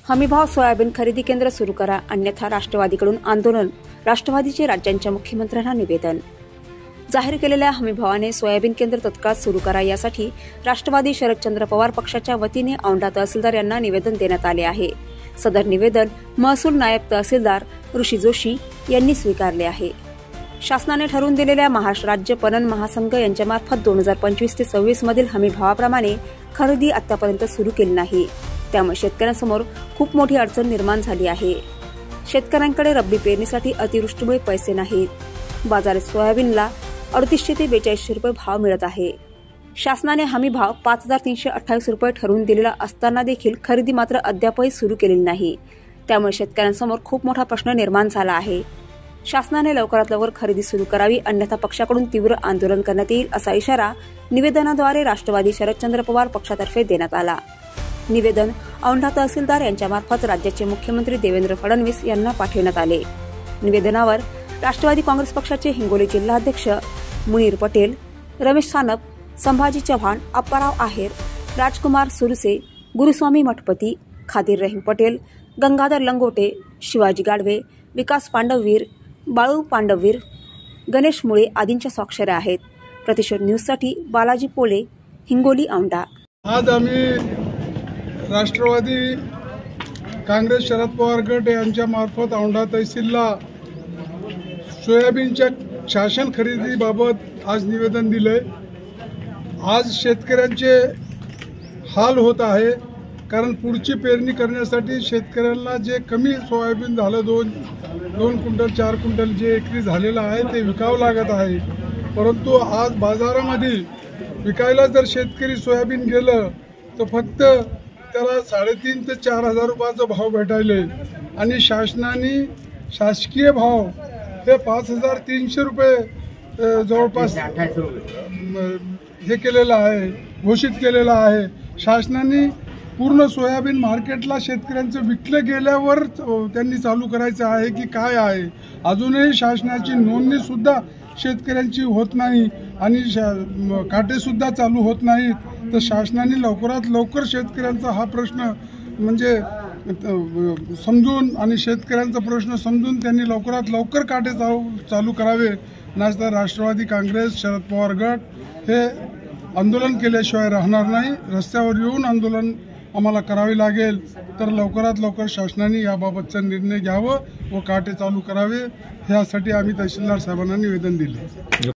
हमीभाव सोयाबीन खरेदी केंद्र सुरू करा, अन्यथा राष्ट्रवादीकडून आंदोलन. राष्ट्रवादीचे राज्यांच्या मुख्यमंत्र्यांना निवेदन. जाहीर केलेल्या हमीभावाने सोयाबीन केंद्र तत्काळ सुरू करा यासाठी राष्ट्रवादी शरदचंद्र पवार पक्षाच्या वतीने औंढा तहसीलदार यांना निवेदन देण्यात आले आहे. सदर निवेदन महसूल नायब तहसीलदार ऋषी जोशी यांनी स्वीकारले आहे. शासनाने ठरवून दिलेल्या महाराष्ट्र राज्य पणन महासंघ यांच्यामार्फत 2025 ते 26 मधील हमीभावाप्रमाणे खरेदी आतापर्यंत सुरू केली नाही. त्यामुळे शेतकऱ्यांसमोर खूप मोठी अडचण निर्माण झाली आहे. शेतकऱ्यांकडे रब्बी पेरणीसाठी अतिवृष्टीमुळे पैसे नाहीत. बाजारात सोयाबीनला 3800 ते 4200 रुपये भाव मिळत आहे. शासनाने हमी भाव 5328 रुपये ठरवून दिलेला असताना देखील खरेदी मात्र अद्यापही सुरू केलेली नाही. त्यामुळे शेतकऱ्यांसमोर खूप मोठा प्रश्न निर्माण झाला आहे. शासनाने लवकरात लवकर खरेदी सुरू करावी, अन्यथा पक्षाकडून तीव्र आंदोलन करण्यात येईल, असा इशारा निवेदनाद्वारे राष्ट्रवादी शरदचंद्र पवार पक्षातर्फे देण्यात आला. निवेदन औंढा तहसीलदार यांच्यामार्फत राज्याचे मुख्यमंत्री देवेंद्र फडणवीस यांना पाठविण्यात आले. निवेदनावर राष्ट्रवादी काँग्रेस पक्षाचे हिंगोली जिल्हाध्यक्ष मुनीर पटेल, रमेश सानप, संभाजी चव्हाण, अप्पाराव आहेर, राजकुमार सुरसे, गुरुस्वामी मठपती, खादीर रहीम पटेल, गंगाधर लंगोटे, शिवाजी गाडवे, विकास पांडववीर, बाळू पांडववीर, गणेश मुळे आदींच्या स्वाक्षऱ्या आहेत. प्रतिशोध न्यूजसाठी बालाजी पोले, हिंगोली औंढा. आज आम्ही राष्ट्रवादी काँग्रेस शरद पवार गट यांच्या मार्फत औंढा तहसीलला सोयाबीनच्या शासन खरेदीबाबत आज निवेदन दिलंय. आज शेतकऱ्यांचे हाल होत आहे, कारण पुढची पेरणी करण्यासाठी शेतकऱ्यांना जे कमी सोयाबीन झालं, दोन क्विंटल 4 क्विंटल जे एकरी झालेलं आहे ते विकावं लागत आहे. परंतु आज बाजारामध्ये विकायला जर शेतकरी सोयाबीन गेलं तर फक्त त्याला 3,500 ते 4,000 रुपयाचा भाव भेटायले आणि शासनाने शासकीय भाव हे 5,300 रुपये जवळपास हे केलेलं आहे, घोषित केलेलं आहे. शासनाने पूर्ण सोयाबीन मार्केटला शेतकऱ्यांचं विकलं गेल्यावर त्यांनी चालू करायचं आहे की काय आहे. अजूनही शासनाची नोंदणीसुद्धा शेतकऱ्यांची होत नाही आणि काटेसुद्धा चालू होत नाहीत. तर शासनाने लवकरात लवकर शेतकऱ्यांचा हा प्रश्न म्हणजे समजून आणि शेतकऱ्यांचा प्रश्न समजून त्यांनी लवकरात लवकर काटे चालू करावे. नाहीतर राष्ट्रवादी काँग्रेस शरद पवार गट हे आंदोलन केल्याशिवाय राहणार नाही. रस्त्यावर येऊन आंदोलन आम्हाला करावे लागेल. तर लवकरात लवकर शासनाने याबाबतचा निर्णय घ्यावा व काटे चालू करावे, ह्यासाठी आम्ही तहसीलदार साहेबांना निवेदन दिले.